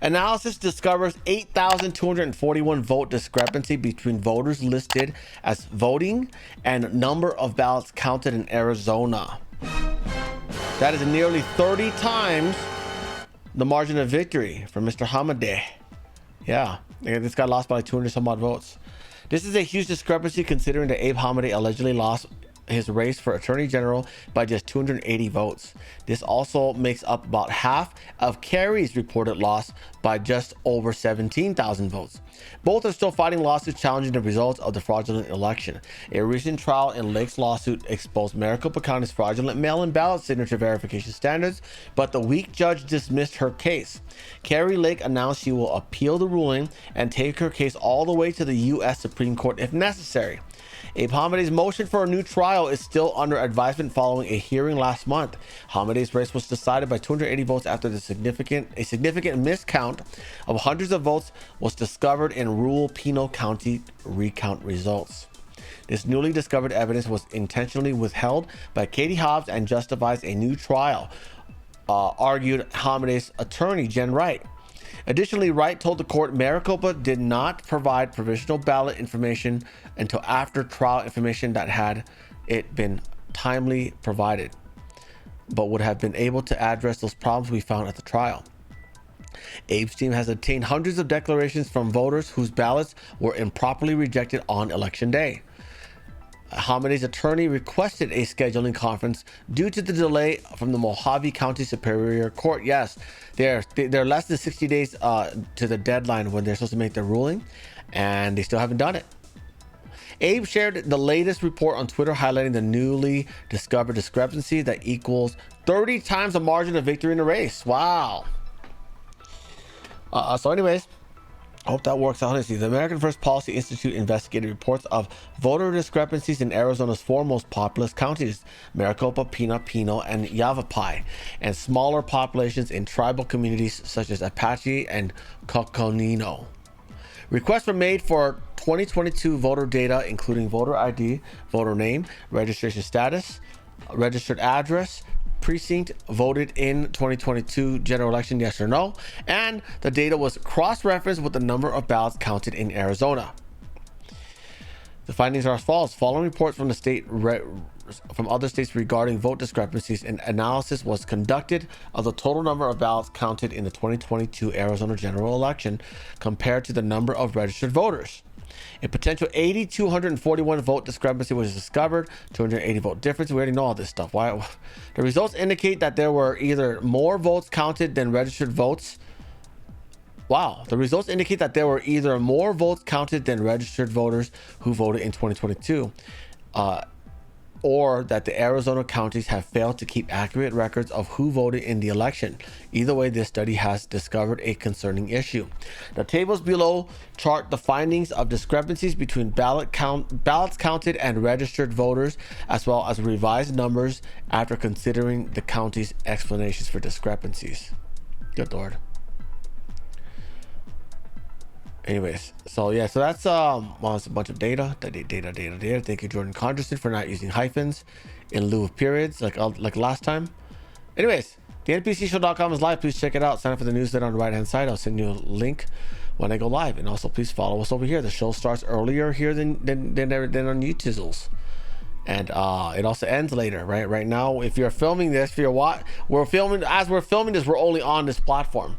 Analysis discovers 8,241 vote discrepancy between voters listed as voting and number of ballots counted in Arizona. That is nearly 30 times the margin of victory for Mr. Hamadeh. Yeah, this guy lost by 200 some odd votes. This is a huge discrepancy considering that Abe Hamadeh allegedly lost his race for attorney general by just 280 votes. This also makes up about half of Kerry's reported loss by just over 17,000 votes. Both are still fighting lawsuits challenging the results of the fraudulent election. A recent trial in Lake's lawsuit exposed Maricopa County's fraudulent mail-in ballot signature verification standards, but the weak judge dismissed her case. Kerry Lake announced she will appeal the ruling and take her case all the way to the U.S. Supreme Court if necessary. Abe Hamadeh's motion for a new trial is still under advisement following a hearing last month. Hamadeh's race was decided by 280 votes after a significant miscount of hundreds of votes was discovered in rural Pinal County recount results. This newly discovered evidence was intentionally withheld by Katie Hobbs and justifies a new trial, argued Hamadeh's attorney, Jen Wright. Additionally, Wright told the court Maricopa did not provide provisional ballot information until after trial information that had it been timely provided, but would have been able to address those problems we found at the trial. Abe's team has obtained hundreds of declarations from voters whose ballots were improperly rejected on election day. Hamadeh's attorney requested a scheduling conference due to the delay from the Mojave County Superior Court. Yes, they're less than 60 days to the deadline when they're supposed to make their ruling, and they still haven't done it. Abe shared the latest report on Twitter highlighting the newly discovered discrepancy that equals 30 times the margin of victory in the race. Wow. So anyways, I hope that works out. The American First Policy Institute investigated reports of voter discrepancies in Arizona's four most populous counties, Maricopa, Pinal, and Yavapai, and smaller populations in tribal communities such as Apache and Coconino. Requests were made for 2022 voter data, including voter ID, voter name, registration status, registered address, precinct, voted in 2022 general election, yes or no, and the data was cross-referenced with the number of ballots counted in Arizona. The findings are as follows. Following reports from from other states regarding vote discrepancies, an analysis was conducted of the total number of ballots counted in the 2022 Arizona general election compared to the number of registered voters. A potential 8,241 vote discrepancy was discovered, 280 vote difference. We already know all this stuff. Why? The results indicate that there were either more votes counted than registered votes. Wow. The results indicate that there were either more votes counted than registered voters who voted in 2022, or that the Arizona counties have failed to keep accurate records of who voted in the election. Either way, this study has discovered a concerning issue. The tables below chart the findings of discrepancies between ballots counted and registered voters, as well as revised numbers after considering the county's explanations for discrepancies. Good Lord. Anyways, so that's it's a bunch of data. Thank you, Jordan Conderson, for not using hyphens in lieu of periods like last time. Anyways, the npcshow.com is live. Please check it out. Sign up for the newsletter on the right hand side. I'll send you a link when I go live, and also please follow us over here. The show starts earlier here than on YouTube, and it also ends later. Right now, if you're filming this, we're filming this, we're only on this platform.